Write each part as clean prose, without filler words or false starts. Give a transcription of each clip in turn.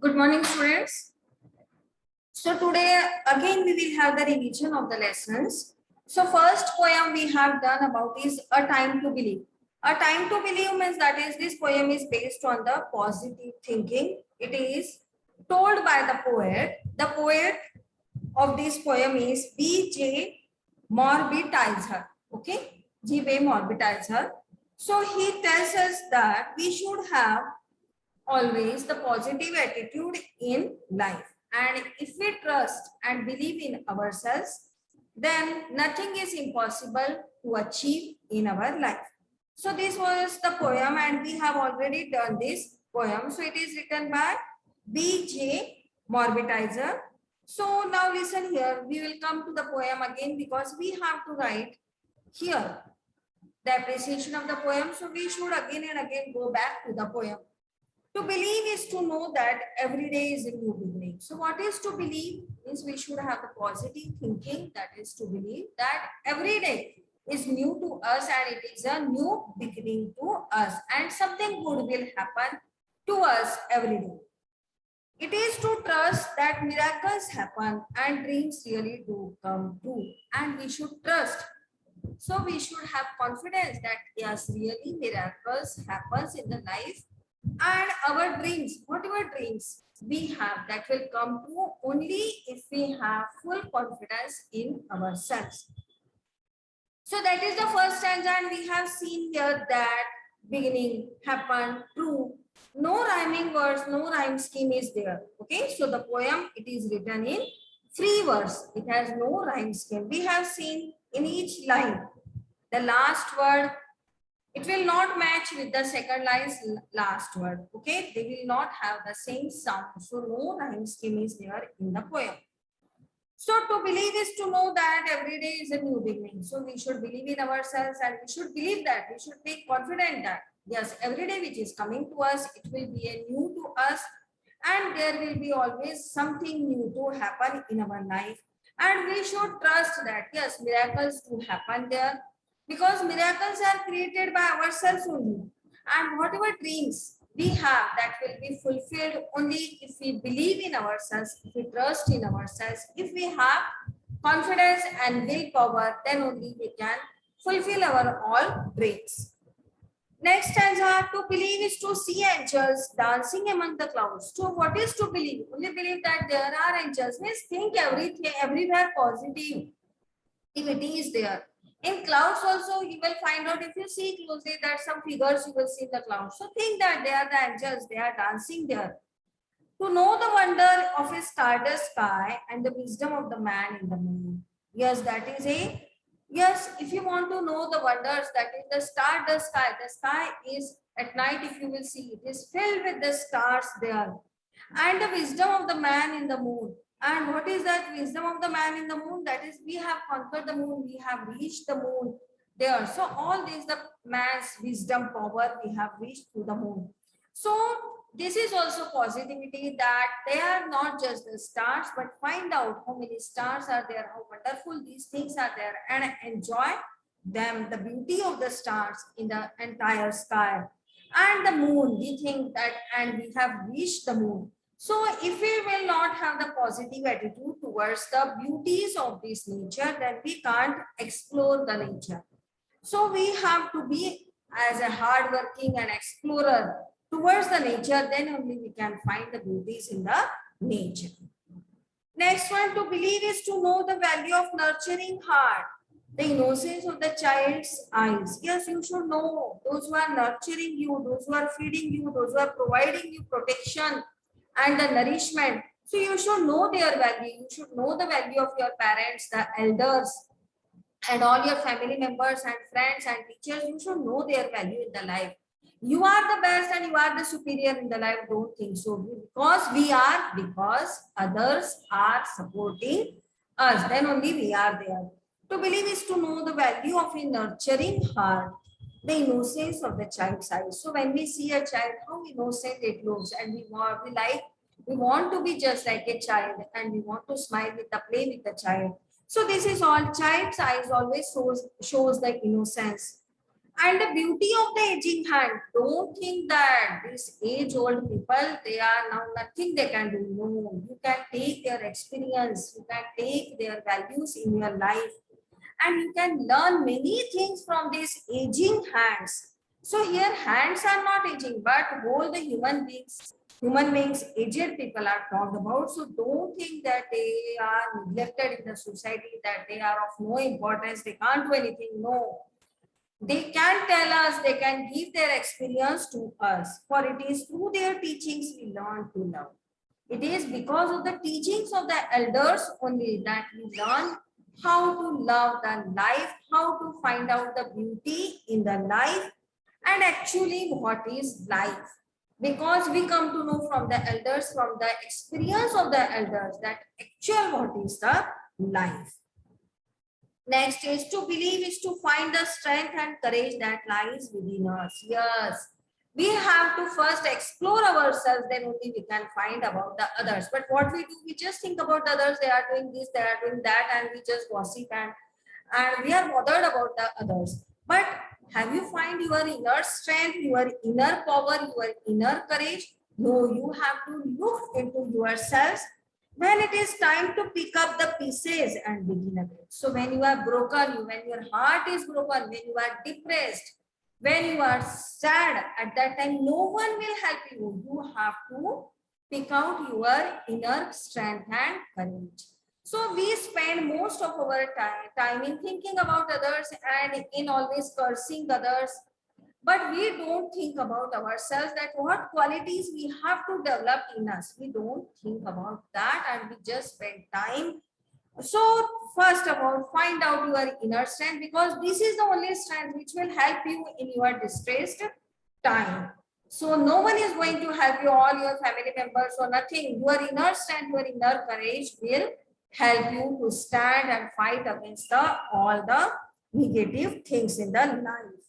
Good morning, students. So today again we will have the revision of the lessons. So first poem we have done about is A Time to Believe. A Time to Believe means that is this poem is based on the positive thinking. It is told by the poet. The poet of this poem is B.J. Morbitizer. Okay, G.B. Morbitizer. So he tells us that we should have always the positive attitude in life, and if we trust and believe in ourselves, then nothing is impossible to achieve in our life. So this was the poem and we have already done this poem. So it is written by B.J. Morbitizer. So now listen here, we will come to the poem again because we have to write here the appreciation of the poem. So we should again and again go back to the poem. To believe is to know that every day is a new beginning. So what is to believe? Means we should have a positive thinking, that is to believe that every day is new to us and it is a new beginning to us and something good will happen to us every day. It is to trust that miracles happen and dreams really do come true, and we should trust. So we should have confidence that yes, really miracles happens in the life, and our dreams, whatever dreams we have, that will come true only if we have full confidence in ourselves. So that is the first stanza, and we have seen here that beginning, happen, true. No rhyming words, no rhyme scheme is there. Okay, so the poem, it is written in free verse. It has no rhyme scheme. We have seen in each line the last word, it will not match with the second line's last word. Okay, they will not have the same sound. So no rhyme scheme is there in the poem. So to believe is to know that every day is a new beginning. So we should believe in ourselves and we should believe that, we should be confident that yes, every day which is coming to us, it will be a new to us, and there will be always something new to happen in our life. And we should trust that yes, miracles do happen there, because miracles are created by ourselves only. And whatever dreams we have, that will be fulfilled only if we believe in ourselves, if we trust in ourselves, if we have confidence and willpower, then only we can fulfill our all dreams. Next stanza, to believe is to see angels dancing among the clouds. So what is to believe? Only believe that there are angels. Means think everything, everywhere positive. If it is there. In clouds also, you will find out, if you see closely, that some figures you will see in the clouds. So think that they are the angels, they are dancing there. To know the wonder of a stardust sky and the wisdom of the man in the moon. Yes, that is a, yes, if you want to know the wonders, that is the stardust sky. The sky is at night, if you will see, it is filled with the stars there. And the wisdom of the man in the moon. And what is that wisdom of the man in the moon? That is, we have conquered the moon, we have reached the moon there. So all these, the man's wisdom power, we have reached to the moon. So this is also positivity, that they are not just the stars, but find out how many stars are there, how wonderful these things are there, and enjoy them, the beauty of the stars in the entire sky. And the moon, we think that, and we have reached the moon. So if we will not have the positive attitude towards the beauties of this nature, then we can't explore the nature. So we have to be as a hardworking and explorer towards the nature, then only we can find the beauties in the nature. Next one, to believe is to know the value of nurturing heart, the innocence of the child's eyes. Yes, you should know those who are nurturing you, those who are feeding you, those who are providing you protection and the nourishment. So you should know their value. You should know the value of your parents, the elders, and all your family members and friends and teachers. You should know their value in the life. You are the best and you are the superior in the life. Don't think so. Because we are, because others are supporting us, then only we are there. To believe is to know the value of a nurturing heart, the innocence of the child's eyes. So when we see a child, how innocent it looks, and we want to be just like a child, and we want to smile with the play with the child. So this is all. Child's eyes always shows the innocence. And the beauty of the aging hand, don't think that these age-old people, they are now nothing they can do. No, you can take their experience, you can take their values in your life, and you can learn many things from these aging hands. So here hands are not aging, but whole the human beings, aged people are talked about. So don't think that they are neglected in the society, that they are of no importance, they can't do anything. No, they can tell us, they can give their experience to us. For it is through their teachings we learn to love. It is because of the teachings of the elders only that we learn how to love the life, how to find out the beauty in the life, and actually what is life. Because we come to know from the elders, from the experience of the elders, that actual what is the life. Next is to believe is to find the strength and courage that lies within us. Yes, we have to first explore ourselves, then only we can find about the others. But what we do, we just think about others, they are doing this, they are doing that, and we just gossip and we are bothered about the others. But have you find your inner strength, your inner power, your inner courage? No, you have to look into yourselves when it is time to pick up the pieces and begin again. So when you are broken, when your heart is broken, when you are depressed, when you are sad, at that time, no one will help you. You have to pick out your inner strength and courage. So we spend most of our time in thinking about others and in always cursing others, but we don't think about ourselves, that what qualities we have to develop in us. We don't think about that, and we just spend time. So first of all, find out your inner strength, because this is the only strength which will help you in your distressed time. So no one is going to help you, all your family members or nothing. Your inner strength, your inner courage will help you to stand and fight against all the negative things in the life.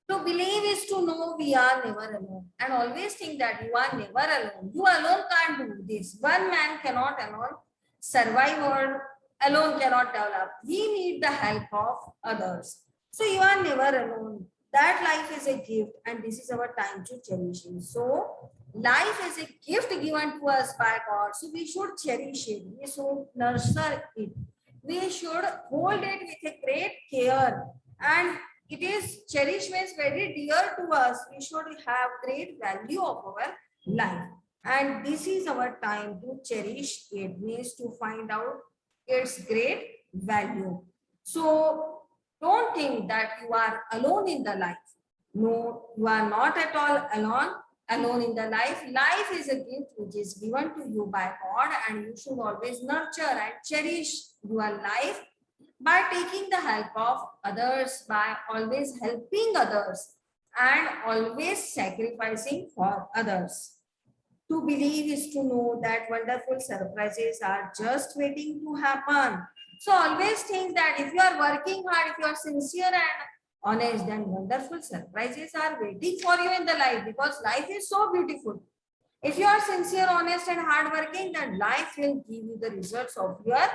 To believe is to know we are never alone, and always think that you are never alone. You alone can't do this. One man cannot alone survive or alone cannot develop. We need the help of others. So you are never alone. That life is a gift, and this is our time to cherish it. So life is a gift given to us by God. So we should cherish it. We should nurture it. We should hold it with a great care, and it is cherished means very dear to us. We should have great value of our life, and this is our time to cherish it, means to find out its great value. So don't think that you are alone in the life. No, you are not at all alone in the life. Life is a gift which is given to you by God, and you should always nurture and cherish your life by taking the help of others, by always helping others, and always sacrificing for others. To believe is to know that wonderful surprises are just waiting to happen. So always think that if you are working hard, if you are sincere and honest, then wonderful surprises are waiting for you in the life, because life is so beautiful. If you are sincere, honest, and hardworking, then life will give you the results of your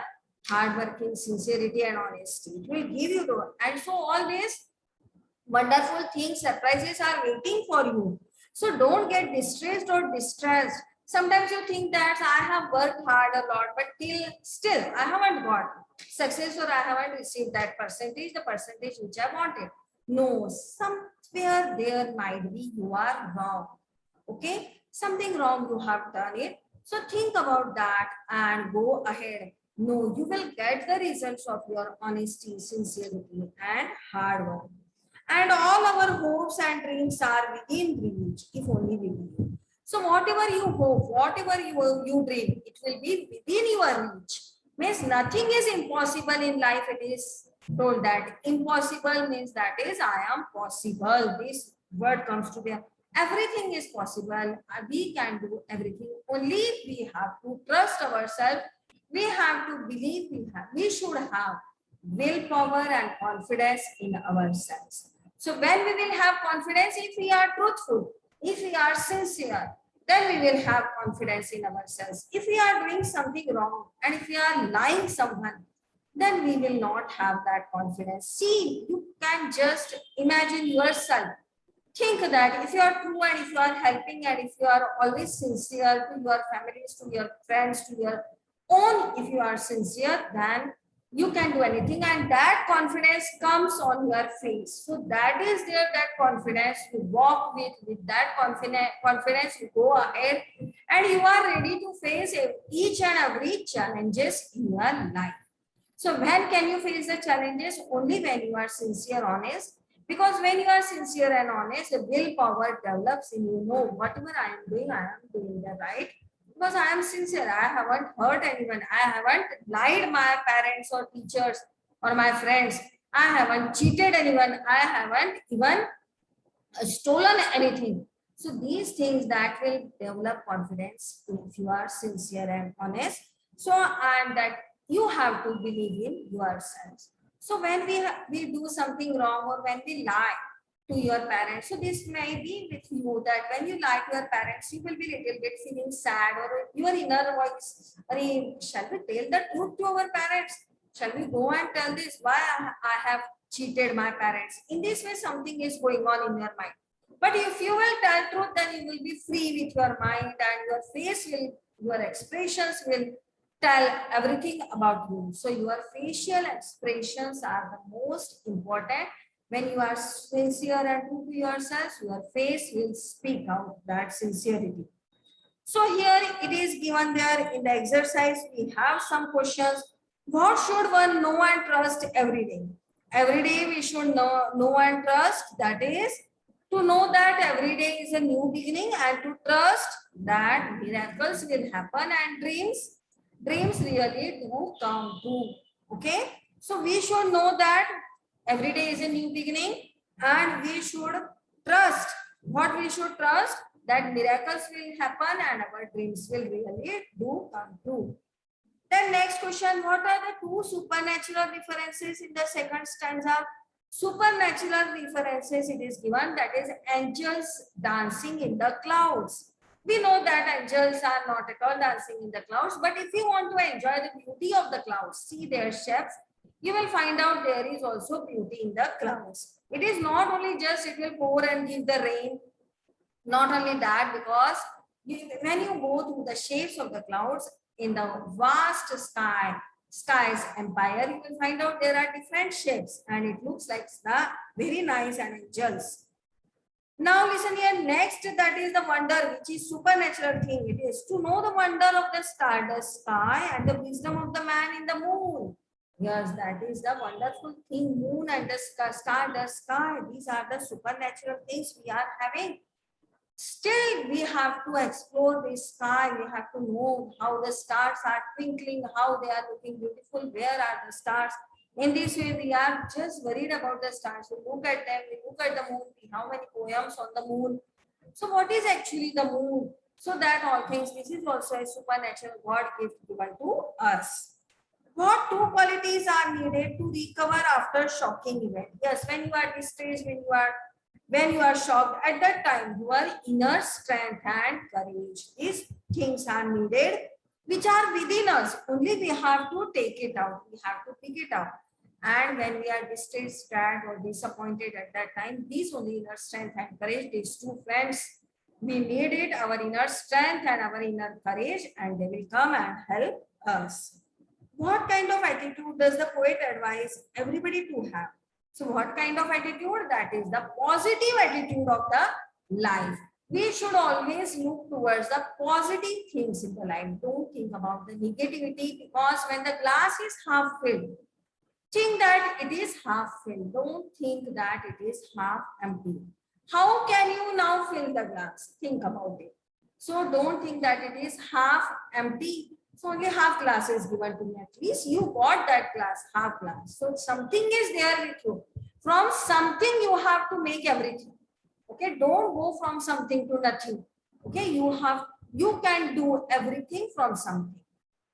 hardworking, sincerity, and honesty. It will give you the, and so all these wonderful things, surprises are waiting for you. So don't get distressed or distressed. Sometimes you think that I have worked hard a lot, but still I haven't got success, or I haven't received that percentage, the percentage which I wanted. No, somewhere there might be you are wrong. Okay, something wrong you have done it. So think about that and go ahead. No, you will get the results of your honesty, sincerity, and hard work. And all our hopes and dreams are within reach if only we believe. So whatever you hope, whatever you dream, it will be within your reach. Means nothing is impossible in life. It is told that impossible means that is I am possible. This word comes to the everything is possible. We can do everything. Only we have to trust ourselves. We have to believe we should have willpower and confidence in ourselves. So when we will have confidence, if we are truthful, if we are sincere, then we will have confidence in ourselves. If we are doing something wrong and if we are lying someone, then we will not have that confidence. See, you can just imagine yourself. Think that if you are true and if you are helping and if you are always sincere to your families, to your friends, to your own, if you are sincere, then you can do anything, and that confidence comes on your face. So that is there, that confidence you walk with that confidence you go ahead and you are ready to face each and every challenges in your life. So when can you face the challenges? Only when you are sincere, honest. Because when you are sincere and honest, the willpower develops in you. Know whatever I am doing the right. Because I am sincere. I haven't hurt anyone. I haven't lied my parents or teachers or my friends. I haven't cheated anyone. I haven't even stolen anything. So these things that will develop confidence if you are sincere and honest. So and that you have to believe in yourselves. So when we do something wrong or when we lie to your parents, so this may be with you that when you lie to your parents, you will be little bit feeling sad or your inner voice. Shall we tell the truth to our parents? Shall we go and tell this why I have cheated my parents? In this way, something is going on in your mind. But if you will tell truth, then you will be free with your mind and your face will, your expressions will tell everything about you. So your facial expressions are the most important. When you are sincere and true to yourself, your face will speak out that sincerity. So here it is given there in the exercise. We have some questions. What should one know and trust every day? Every day we should know and trust. That is to know that every day is a new beginning and to trust that miracles will happen and dreams really do come true. Okay. So we should know that every day is a new beginning and we should trust. What we should trust? That miracles will happen and our dreams will really do come true. Then next question, what are the two supernatural references in the second stanza? Supernatural references it is given, that is angels dancing in the clouds. We know that angels are not at all dancing in the clouds, but if you want to enjoy the beauty of the clouds, see their shapes, you will find out there is also beauty in the clouds. It is not only just it will pour and give the rain, not only that, because when you go through the shapes of the clouds in the vast skies empire, you will find out there are different shapes and it looks like the very nice and angels. Now listen here, next that is the wonder, which is supernatural thing. It is to know the wonder of the stardust sky and the wisdom of the man in the moon. Yes, that is the wonderful thing, moon and the stardust sky. These are the supernatural things we are having. Still, we have to explore the sky. We have to know how the stars are twinkling, how they are looking beautiful. Where are the stars? In this way, we are just worried about the stars. We look at them, we look at the moon, how many poems on the moon. So what is actually the moon? So that all things, this is also a supernatural God gift given to us. What two qualities are needed to recover after shocking event? Yes, when you are distressed, when you are shocked, at that time your inner strength and courage, these things are needed, which are within us. Only we have to take it out, we have to pick it out. And when we are distressed, sad or disappointed, at that time these only inner strength and courage, these two friends, we need it, our inner strength and our inner courage, and they will come and help us. What kind of attitude does the poet advise everybody to have? So what kind of attitude? That is the positive attitude of the life. We should always look towards the positive things in the life. Don't think about the negativity, because when the glass is half filled, think that it is half filled. Don't think that it is half empty. How can you now fill the glass? Think about it. So don't think that it is half empty. So only half glass is given to me. At least you got that glass, half glass. So something is there with you. From something you have to make everything. Okay, don't go from something to nothing. Okay, you can do everything from something.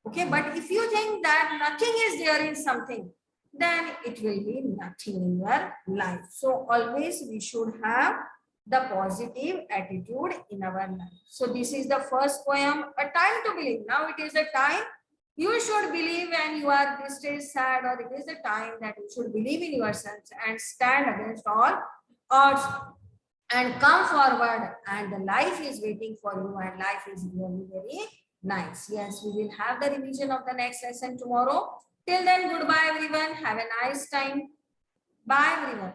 Okay, but if you think that nothing is there in something, then it will be nothing in your life. So always we should have the positive attitude in our life. So this is the first poem, A Time to Believe. Now it is a time You should believe when you are distressed, sad, or it is the time that you should believe in yourselves and stand against all odds and come forward. And the life is waiting for you, and life is really very nice. Yes, we will have the revision of the next lesson tomorrow. Till then, goodbye, everyone. Have a nice time. Bye, everyone.